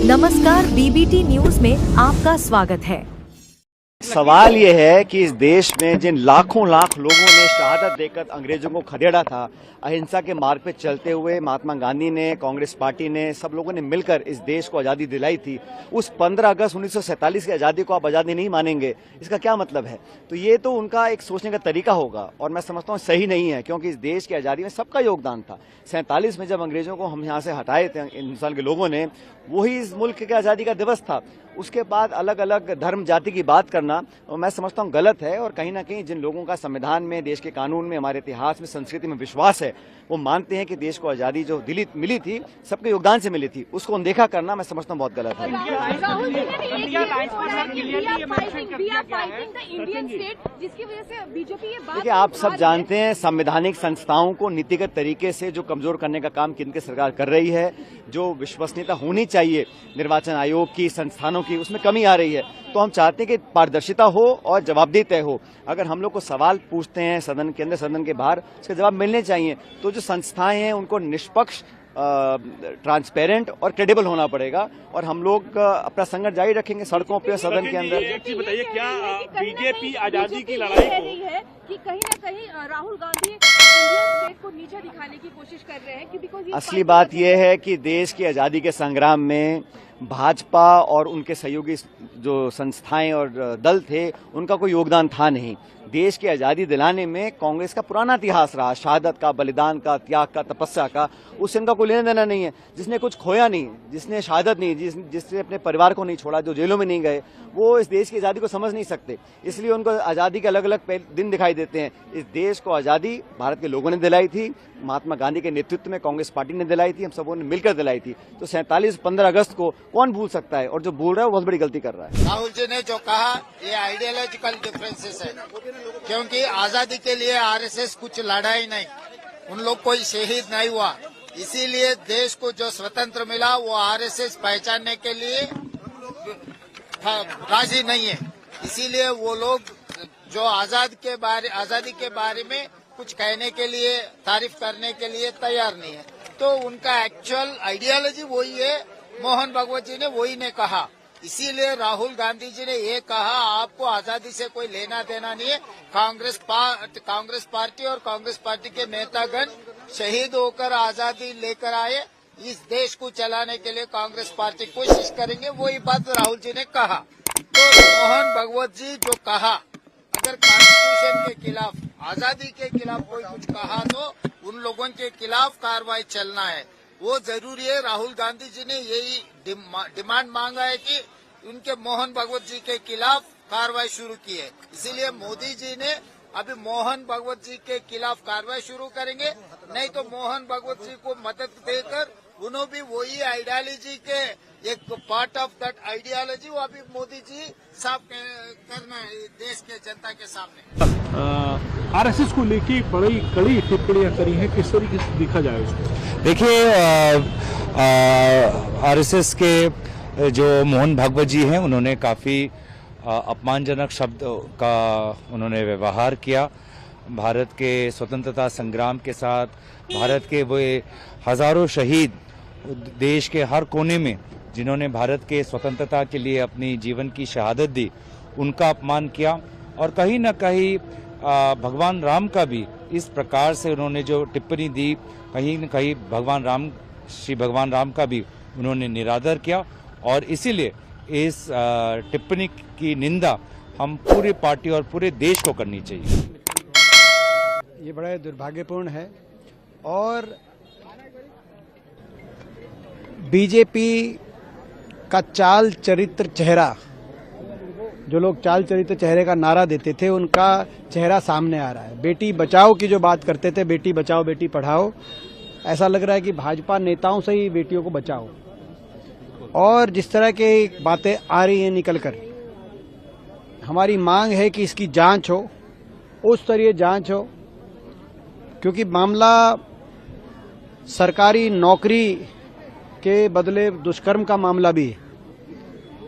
नमस्कार, BBT news में आपका स्वागत है। सवाल ये है कि इस देश में जिन लाखों लाख लोगों ने शहादत देकर अंग्रेजों को खदेड़ा था, अहिंसा के मार्ग पे चलते हुए महात्मा गांधी ने, कांग्रेस पार्टी ने, सब लोगों ने मिलकर इस देश को आज़ादी दिलाई थी। उस 15 अगस्त 1947 की आज़ादी को आप आज़ादी नहीं मानेंगे, इसका क्या मतलब है? तो ये तो उनका एक सोचने का तरीका होगा और मैं समझता हूँ सही नहीं है, क्योंकि इस देश की आज़ादी में सबका योगदान था। 47 में जब अंग्रेजों को हम यहाँ से हटाए थे हिंदुस्तान के लोगों ने, वही इस मुल्क के आज़ादी का दिवस था। उसके बाद अलग अलग धर्म जाति की बात करना मैं समझता हूँ गलत है, और कहीं ना कहीं जिन लोगों का संविधान में, देश के कानून में, हमारे इतिहास में, संस्कृति में विश्वास है, वो मानते हैं कि देश को आज़ादी जो मिली थी, सबके योगदान से मिली थी, उसको अनदेखा करना मैं समझता हूँ बहुत गलत है। देखिए, आप सब जानते हैं संवैधानिक संस्थाओं को नीतिगत तरीके से जो कमजोर करने का काम केंद्र सरकार कर रही है, जो विश्वसनीयता होनी चाहिए निर्वाचन आयोग की, संस्थानों की, उसमें कमी आ रही है। तो हम चाहते हैं कि पारदर्शिता हो और जवाबदेही तय हो। अगर हम लोग को सवाल पूछते हैं सदन के अंदर, सदन के बाहर, उसके जवाब मिलने चाहिए। तो जो संस्थाएं हैं उनको निष्पक्ष, ट्रांसपेरेंट और क्रेडिबल होना पड़ेगा, और हम लोग अपना संघर्ष जारी रखेंगे सड़कों पे, सदन के अंदर। बताइए, क्या बीजेपी आजादी की लड़ाई कि कहीं ना कहीं राहुल गांधी इंडियन स्टेट को नीचे दिखाने की कोशिश कर रहे हैं? असली बात यह है कि देश की आजादी के संग्राम में भाजपा और उनके सहयोगी जो संस्थाएं और दल थे, उनका कोई योगदान था नहीं। देश की आज़ादी दिलाने में कांग्रेस का पुराना इतिहास रहा, शहादत का, बलिदान का, त्याग का, तपस्या का, उससे इनका कोई लेना देना नहीं है। जिसने कुछ खोया नहीं, जिसने शहादत नहीं, जिसने अपने परिवार को नहीं छोड़ा, जो जेलों में नहीं गए, वो इस देश की आज़ादी को समझ नहीं सकते। इसलिए उनको आज़ादी के अलग अलग दिन दिखाई देते हैं। इस देश को आज़ादी भारत के लोगों ने दिलाई थी, महात्मा गांधी के नेतृत्व में कांग्रेस पार्टी ने दिलाई थी, हम सबों ने मिलकर दिलाई थी। तो 15 अगस्त को कौन भूल सकता है? और जो भूल रहा है वो बहुत बड़ी गलती कर रहा है। राहुल जी ने जो कहा, ये आइडियोलॉजिकल डिफरेंसेस है, क्योंकि आजादी के लिए आरएसएस कुछ लड़ा ही नहीं, उन लोग कोई शहीद नहीं हुआ। इसीलिए देश को जो स्वतंत्र मिला वो आरएसएस पहचानने के लिए राजी नहीं है। इसीलिए वो लोग जो आजादी के बारे में कुछ कहने के लिए, तारीफ करने के लिए तैयार नहीं है। तो उनका एक्चुअल आइडियोलॉजी वही है, मोहन भागवत जी ने वही ने कहा। इसीलिए राहुल गांधी जी ने ये कहा, आपको आजादी से कोई लेना देना नहीं है। कांग्रेस पार्टी और कांग्रेस पार्टी के नेतागण शहीद होकर आजादी लेकर आए, इस देश को चलाने के लिए कांग्रेस पार्टी कोशिश करेंगे, वही बात राहुल जी ने कहा। तो मोहन भागवत जी जो कहा, अगर कॉन्स्टिट्यूशन के खिलाफ, आजादी के खिलाफ कोई कुछ कहा तो उन लोगों के खिलाफ कार्रवाई चलना है, वो जरूरी है। राहुल गांधी जी ने यही डिमांड मांगा है कि उनके मोहन भागवत जी के खिलाफ कार्रवाई शुरू की है। इसीलिए मोदी जी ने अभी मोहन भागवत जी के खिलाफ कार्रवाई शुरू करेंगे, नहीं तो मोहन भागवत जी को मदद देकर उन्होंने भी वही आइडियोलॉजी के एक पार्ट ऑफ दैट आइडियोलॉजी वो अभी मोदी जी साफ करना है देश के जनता के सामने। आरएसएस को लेके बड़ी कड़ी टिप्पणियां करी हैं, किस तरीके से देखा जाए उसको? देखिए, आरएसएस के जो मोहन भागवत जी हैं, उन्होंने काफ़ी अपमानजनक शब्द का उन्होंने व्यवहार किया। भारत के स्वतंत्रता संग्राम के साथ भारत के वो हजारों शहीद देश के हर कोने में जिन्होंने भारत के स्वतंत्रता के लिए अपनी जीवन की शहादत दी, उनका अपमान किया। और कहीं न कहीं भगवान राम का भी इस प्रकार से उन्होंने जो टिप्पणी दी, कहीं न कहीं श्री भगवान राम का भी उन्होंने निरादर किया। और इसीलिए इस टिप्पणी की निंदा हम पूरी पार्टी और पूरे देश को करनी चाहिए। ये बड़ा दुर्भाग्यपूर्ण है, और बीजेपी का चाल चरित्र चेहरा, जो लोग चाल चरित्र चेहरे का नारा देते थे, उनका चेहरा सामने आ रहा है। बेटी बचाओ की जो बात करते थे, बेटी बचाओ बेटी पढ़ाओ, ऐसा लग रहा है कि भाजपा नेताओं से ही बेटियों को बचाओ। और जिस तरह की बातें आ रही हैं निकलकर, हमारी मांग है कि इसकी जांच हो, उच्च स्तरीय जांच हो, क्योंकि मामला सरकारी नौकरी के बदले दुष्कर्म का मामला भी है,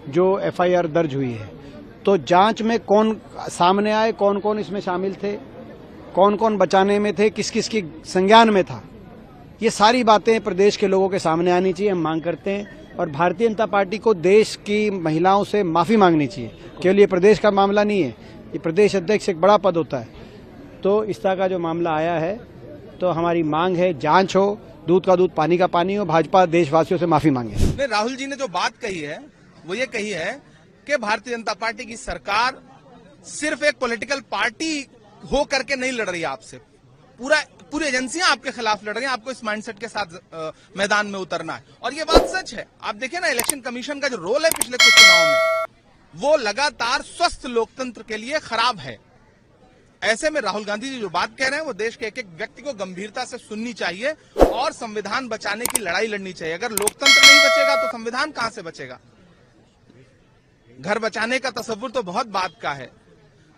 जो एफआईआर दर्ज हुई है। तो जांच में कौन सामने आए, कौन कौन इसमें शामिल थे, कौन कौन बचाने में थे, किस किस की संज्ञान में था, ये सारी बातें प्रदेश के लोगों के सामने आनी चाहिए। हम मांग करते हैं और भारतीय जनता पार्टी को देश की महिलाओं से माफ़ी मांगनी चाहिए। केवल ये प्रदेश का मामला नहीं है, ये प्रदेश अध्यक्ष एक बड़ा पद होता है। तो इस तरह का जो मामला आया है, तो हमारी मांग है जांच हो, दूध का दूध पानी का पानी हो, भाजपा देशवासियों से माफ़ी मांगे। नहीं, राहुल जी ने जो बात कही है वो ये कही है कि भारतीय जनता पार्टी की सरकार सिर्फ एक पॉलिटिकल पार्टी हो करके नहीं लड़ रही है आपसे, पूरी एजेंसियां आपके खिलाफ लड़ रही हैं। आपको इस माइंडसेट के साथ मैदान में उतरना है और ये बात सच है। आप देखिए ना, इलेक्शन कमीशन का जो रोल है पिछले कुछ चुनाव में, वो लगातार स्वस्थ लोकतंत्र के लिए खराब है। ऐसे में राहुल गांधी जी जो बात कह रहे हैं वो देश के एक एक व्यक्ति को गंभीरता से सुननी चाहिए और संविधान बचाने की लड़ाई लड़नी चाहिए। अगर लोकतंत्र नहीं बचेगा तो संविधान कहां से बचेगा? घर बचाने का तस्वुर तो बहुत बात का है,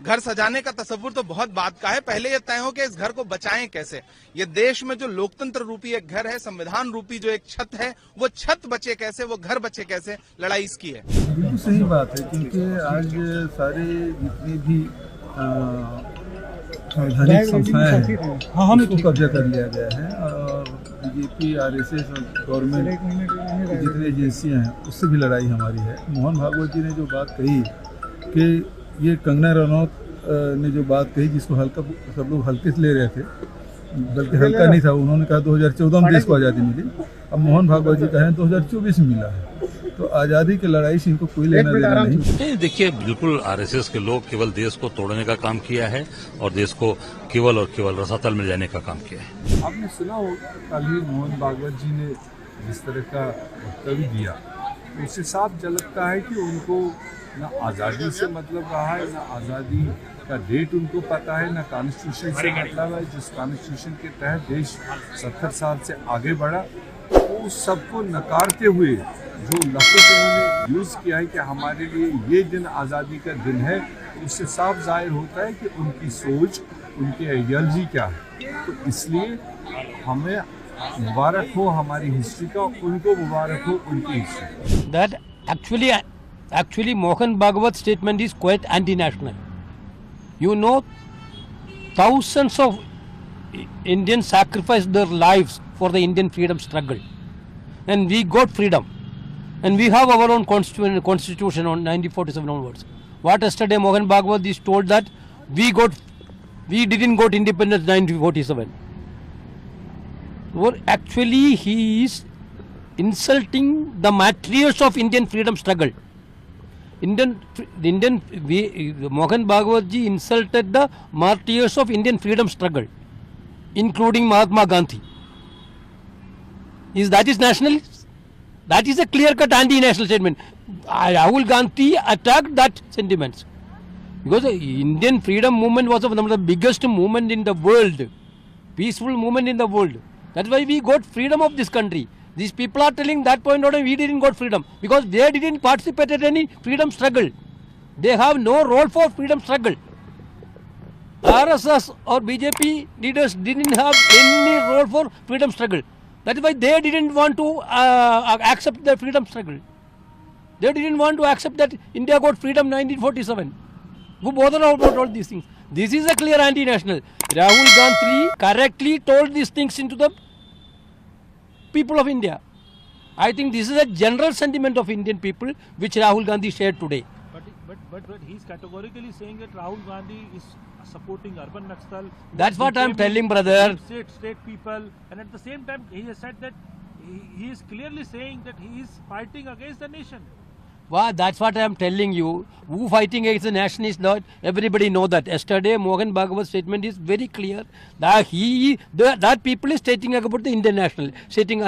घर सजाने का तस्वुर तो बहुत बात का है। पहले ये तय हो कि इस घर को बचाएं कैसे। ये देश में जो लोकतंत्र रूपी एक घर है, संविधान रूपी जो एक छत है, वो छत बचे कैसे, वो घर बचे कैसे, लड़ाई इसकी है। बिल्कुल सही बात है, क्योंकि आज सारे जितनी भी संवैधानिक संस्थाएं हैं उसको कब्जा कर लिया गया है और बीजेपी, आरएसएस और गवर्नमेंट की जितनी एजेंसियां हैं उससे भी लड़ाई हमारी है। मोहन भागवत जी ने जो बात कही कि ये कंगना रनौत ने जो बात कही, जिसको हल्का सब लोग हल्के से ले रहे थे, बल्कि हल्का नहीं था, उन्होंने कहा 2014 में देश को आज़ादी मिली। अब मोहन भागवत जी कहें 2024 में मिला है, तो आज़ादी की लड़ाई से इनको कोई लेना देना नहीं। देखिए, बिल्कुल आरएसएस के लोग केवल देश को तोड़ने का काम किया है और देश को केवल और केवल रसातल में जाने का काम किया है। आपने सुना हो कल ही मोहन भागवत जी ने जिस तरह का वक्तव्य दिया, उससे साफ झलकता है कि उनको ना आज़ादी से मतलब रहा है, ना आज़ादी का डेट उनको पता है, ना कॉन्स्टिट्यूशन से मतलब है। जिस कॉन्स्टिट्यूशन के तहत देश 70 साल से आगे बढ़ा, उस सबको नकारते हुए जो लफ्ज़ उन्होंने यूज़ किया है कि हमारे लिए ये दिन आज़ादी का दिन है, उससे साफ जाहिर होता है कि उनकी सोच, उनकी आइडियोलॉजी क्या है। तो इसलिए हमें मुबारक हो हमारी हिस्ट्री का, उनको मुबारक हो उनकी history. That actually Mohan Bhagwat's statement is quite anti-national. You know, thousands of Indians sacrificed their lives for the Indian freedom struggle, and we got freedom, and we have our own constitution on 1947 onwards. What yesterday Mohan Bhagwat is told that we didn't got independence 1947. Well, actually he is insulting the martyrs of Indian freedom struggle. Mohan Bhagwat ji insulted the martyrs of Indian freedom struggle, including Mahatma Gandhi. That is nationalist? That is a clear-cut anti-national statement. Rahul Gandhi attacked that sentiments because the Indian freedom movement was one of the biggest movement in the world, peaceful movement in the world. That's why we got freedom of this country. These people are telling that point out we didn't got freedom because they didn't participate in any freedom struggle. They have no role for freedom struggle. RSS or BJP leaders didn't have any role for freedom struggle. That is why they didn't want to accept the freedom struggle. They didn't want to accept that India got freedom 1947. Who bother about all these things? This is a clear anti-national. Rahul Gandhi correctly told these things into the people of India. I think this is a general sentiment of Indian people which Rahul Gandhi shared today. But he's categorically saying that Rahul Gandhi is supporting urban Naxal. That's what I'm telling, brother. State people, and at the same time he has said that he is clearly saying that he is fighting against the nation. Well, that's what I am telling you. Who fighting against the nation is not. Everybody know that. Yesterday, Mohan Bhagwat's statement is very clear that that people is stating about the Indian national, stating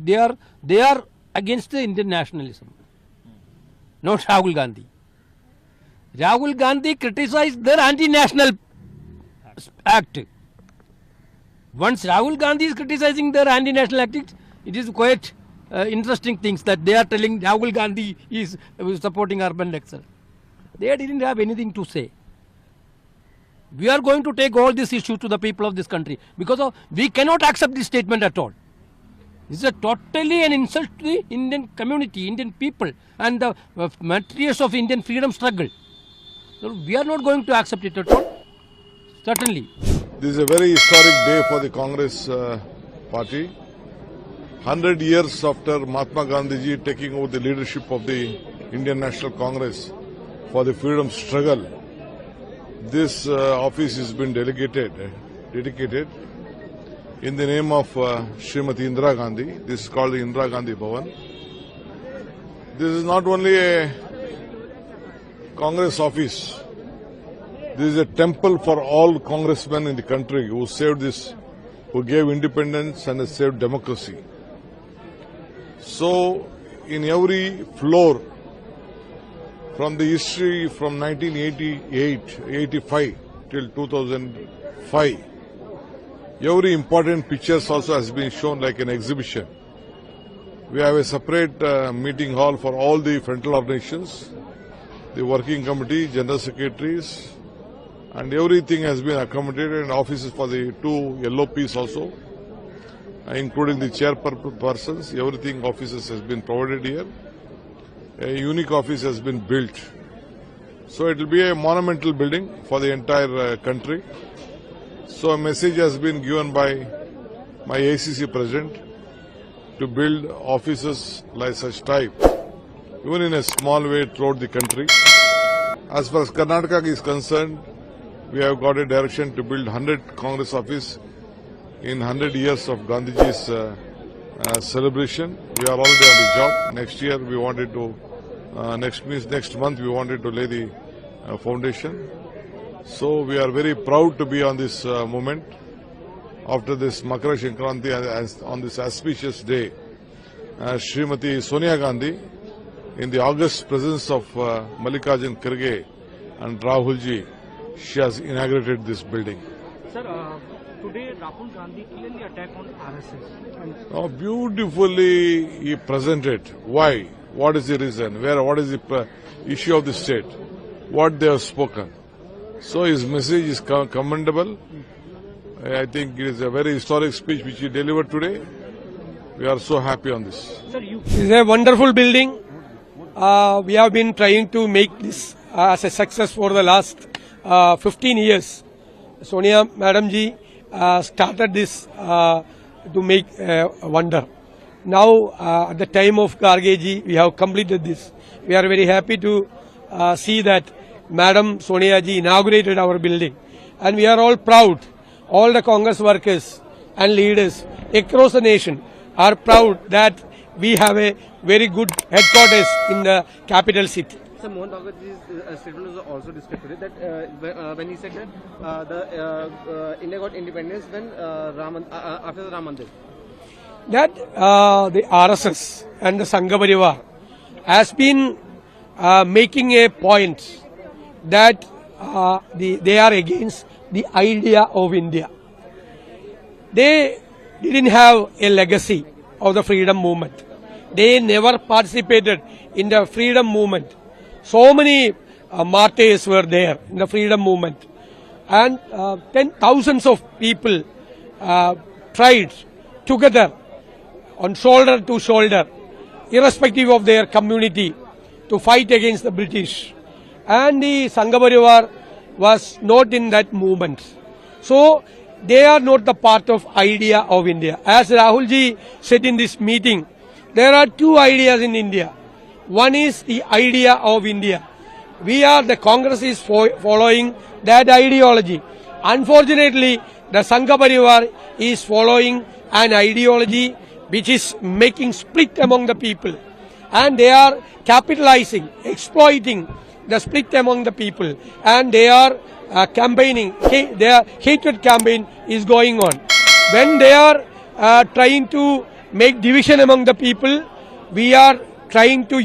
they are against the Indian nationalism. Not Rahul Gandhi. Rahul Gandhi criticized their anti-national act. Once Rahul Gandhi is criticizing their anti-national act, it is quite interesting things that they are telling Rahul Gandhi is supporting urban Naxal. They didn't have anything to say. We are going to take all these issues to the people of this country because we cannot accept this statement at all. This is totally an insult to the Indian community, Indian people and the martyrs of Indian freedom struggle. So we are not going to accept it at all. Certainly. This is a very historic day for the Congress party. 100 years after Mahatma Gandhi ji taking over the leadership of the Indian National Congress for the freedom struggle, this office has been dedicated in the name of Srimati Indira Gandhi. This is called the Indira Gandhi Bhavan. This is not only a Congress office. This is a temple for all congressmen in the country who saved this, who gave independence and saved democracy. So, in every floor, from the history from 1988-85 till 2005, every important pictures also has been shown like an exhibition. We have a separate meeting hall for all the frontal organizations, the working committee, general secretaries, and everything has been accommodated, and offices for the two LOPs also, including the chairpersons. Everything offices has been provided here. A unique office has been built. So it will be a monumental building for the entire country. So a message has been given by my ACC president to build offices like such type, even in a small way throughout the country. As far as Karnataka is concerned, we have got a direction to build 100 Congress office in 100 years of Gandhiji's celebration. We are already on the job. Next year we wanted to, next month we wanted to lay the foundation. So we are very proud to be on this moment after this Makara Sankranti, on this auspicious day. Srimati Sonia Gandhi, in the august presence of Mallikarjun Kharge and Rahul ji, she has inaugurated this building. Sir, today Rahul Gandhi clearly attacked on RSS. Beautifully he presented. Why? What is the reason? What is the issue of the state? What they have spoken. So his message is commendable. I think it is a very historic speech which he delivered today. We are so happy on this. This is a wonderful building. We have been trying to make this as a success for the last 15 years. Sonia Madam ji started this to make a wonder. Now, at the time of Kharge ji, we have completed this. We are very happy to see that Madam Sonia ji inaugurated our building. And we are all proud. All the Congress workers and leaders across the nation are proud that we have a very good headquarters in the capital city. Sir, Mohan Bhagwatji's statement was also discussed today that when he said that India got independence when after the Ram Mandir. That the RSS and the Sangha Parivar has been making a point that they are against the idea of India. They didn't have a legacy of the freedom movement. They never participated in the freedom movement. So many martyrs were there in the freedom movement. And thousands of people tried together on shoulder to shoulder, irrespective of their community, to fight against the British. And the Sangha Parivar was not in that movement. So they are not the part of idea of India. As Rahul ji said in this meeting, there are two ideas in India. One is the idea of India. The Congress is following that ideology. Unfortunately, the Sangha Parivar is following an ideology which is making split among the people. And they are capitalizing, exploiting the split among the people. And they are campaigning, their hatred campaign is going on. When they are trying to make division among the people, we are trying to